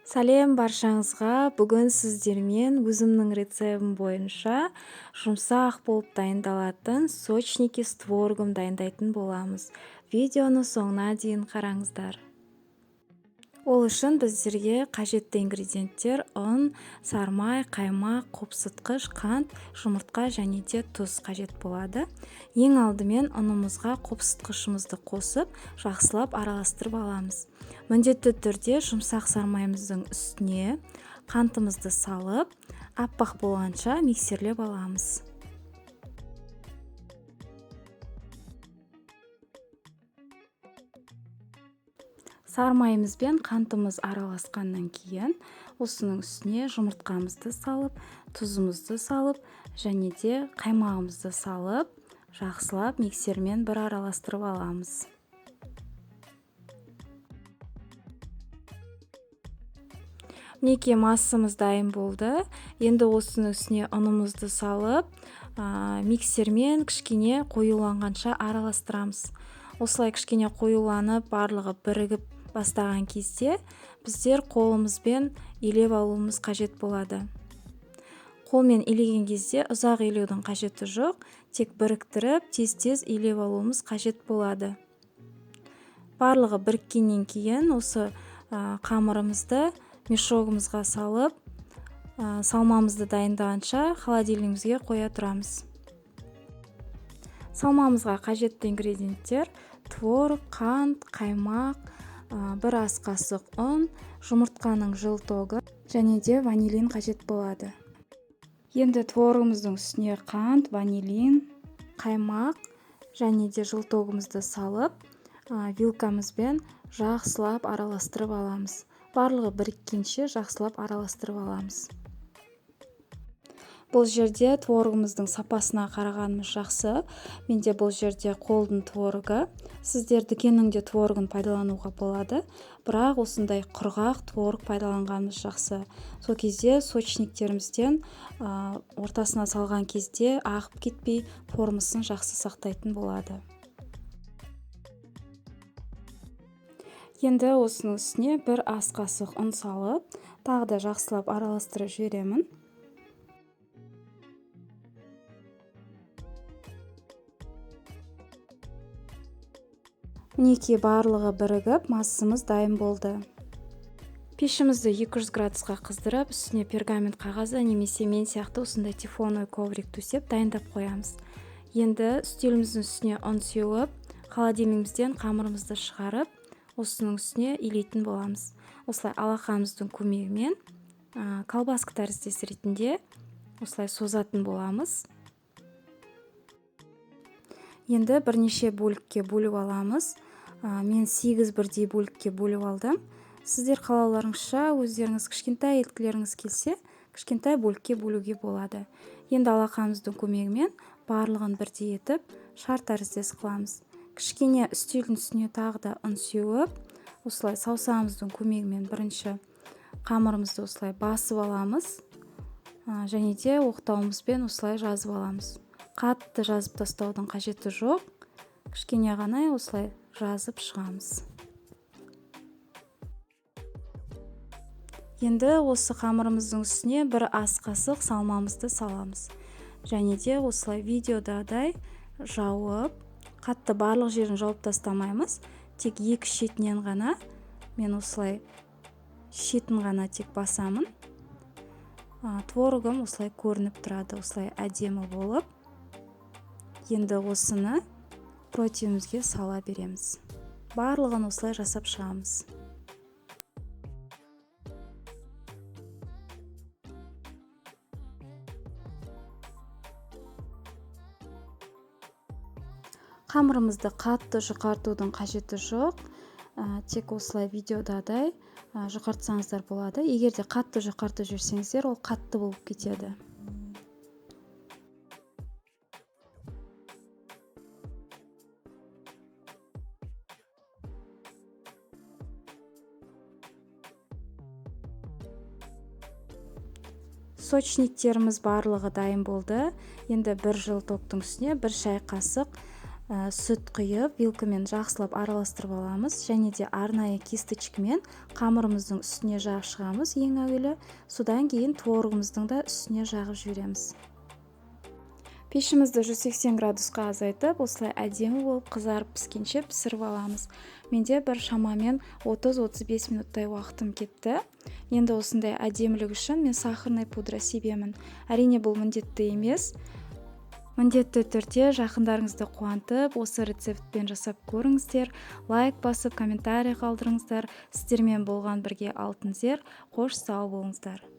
Сәлем баршаңызға. Бүгін сіздермен өзімнің рецебім бойынша жұмсақ болып дайындалатын сочники с творогом дайындайтын боламыз. Видеоны соңына дейін қараңыздар. Ол үшін біздерге қажетті ингредиенттер ұн, сармай, қаймақ, қопсытқыш, қант, жұмыртқа және де тұз қажет болады. Ең алдымен ұнымызға қопсытқышымызды қосып, жақсылап араластырып аламыз. Міндетті түрде жұмсақ сармайымыздың үстіне қантымызды салып, аппақ болғанша миксерлеп аламыз. Сармайымыз бен қантымыз араласқаннан кейін, осының үстіне жұмыртқамызды салып, тұзымызды салып, және де қаймағымызды салып, жақсылап миксермен бір араластырып аламыз. Мінекей массамыз дайын болды. Енді осының үстіне ұнымызды салып, миксермен кішкене қоюланғанша араластырамыз. Осылай кішкене қоюланып, барлығы бірігіп бастаған кезде біздер қолымызбен илеп алуымыз қажет болады. Қолмен илеген кезде ұзақ илеудің қажеті жоқ, тек біріктіріп, тез-тез илеп алуымыз қажет болады. Барлығы біріккеннен кейін осы қамырымызды мешогымызға салып, салмамызды дайындағанша холодильнигімізге қоя тұрамыз. Салмамызға қажетті ингредиенттер: творог, қант, қаймақ, бір ас қасық ұн, жұмыртқаның жылтоғы және де ванилин қажет болады. Енді творогымыздың үстіне қант, ванилин, қаймақ және де жылтоғымызды салып, вилкамызбен жақсылап араластырып аламыз. Барлығы біріккенше жақсылап араластырып аламыз. Бұл жерде творогымыздың сапасына қарағанымыз жақсы. Менде бұл жерде қолдың творогы. Сіздер дүкеннің де творогын пайдалануға болады, бірақ осындай құрғақ творог пайдаланғанымыз жақсы. Сол кезде сочниктерімізден ортасына салған кезде ағып кетпей, формасын жақсы сақтайтын болады. Енді осының үстіне бір ас қасық ұн салып, тағы да жақсылап араластырып жіберемін. Мінекей барлығы бірігіп, массамыз дайын болды. Пешімізді 200 градусқа қыздырып, үстіне пергамент қағазы немесе мен сияқты осындай тефлоновый коврик төсеп дайындап қоямыз. Енді үстеліміздің үстіне ұн сеуіп, холодильнигімізден қамырымызды шығарып, осының үстіне илейтін боламыз. Осылай алақанымыздың көмегімен колбаска тәріздес ретінде осылай созатын боламыз. Енді бірнеше бөлікке бөліп аламыз. Мен 8 бірдей бөлікке бөліп алдым. Сіздер қалауларыңызша өздеріңіз кішкентай еткілеріңіз келсе, кішкентай бөлікке бөлуге болады. Енді алақанымыздың көмегімен барлығын бірдей етіп, шар тәріздес қыламыз. Кішкене үстелдің үстіне тағы да ұн сеуіп, осылай саусағымыздың көмегімен бірінші қамырымызды осылай басып аламыз, және де оқтауымызбен осылай жазып аламыз. Қатты жазып тастаудың қажеті жоқ, кішкене ғана осылай жазып шығамыз. Енді осы қамырымыздың үстіне бір ас қасық салмамызды саламыз. Және де осылай видеодадай жауып, қатты барлық жерін жауып тастамаймыз, тек екі шетінен ғана, мен осылай шетін ғана тек басамын. Творогым осылай көрініп тұрады, осылай әдемі болып. Енді осыны противнімізге сала береміз. Барлығын осылай жасап шығамыз. Қамырымызды қатты жұқартудың қажеті жоқ. Тек осылай видеодадай жұқартсаңыздар болады. Егер де қатты жұқартып жүрсеңіздер, ол қатты болып кетеді. Сочниктеріміз барлығы дайын болды. Енді бір жылтоқтың үстіне бір шай қасық сүт құйып вилкамен жақсылап араластырып аламыз, және де арнайы кисточкамен қамырымыздың үстіне жағып шығамыз ең әуелі. Содан кейін творогымыздың да үстіне жағып жібереміз. Пешімізді 180 градусқа азайтып, осылай әдемі болып қызарып піскенше пісіріп аламыз. Менде бір шамамен 30-35 минуттай уақытым кетті. Енді осындай әдемілік үшін мен сахарный пудра себемін. Әрине бұл міндетті емес. Міндетті түрде жақындарыңызды қуантып, осы рецептпен жасап көріңіздер. Лайк басып, комментарий қалдырыңыздар. Сіздермен болған бірге алтын зер. Қош сау болыңыздар.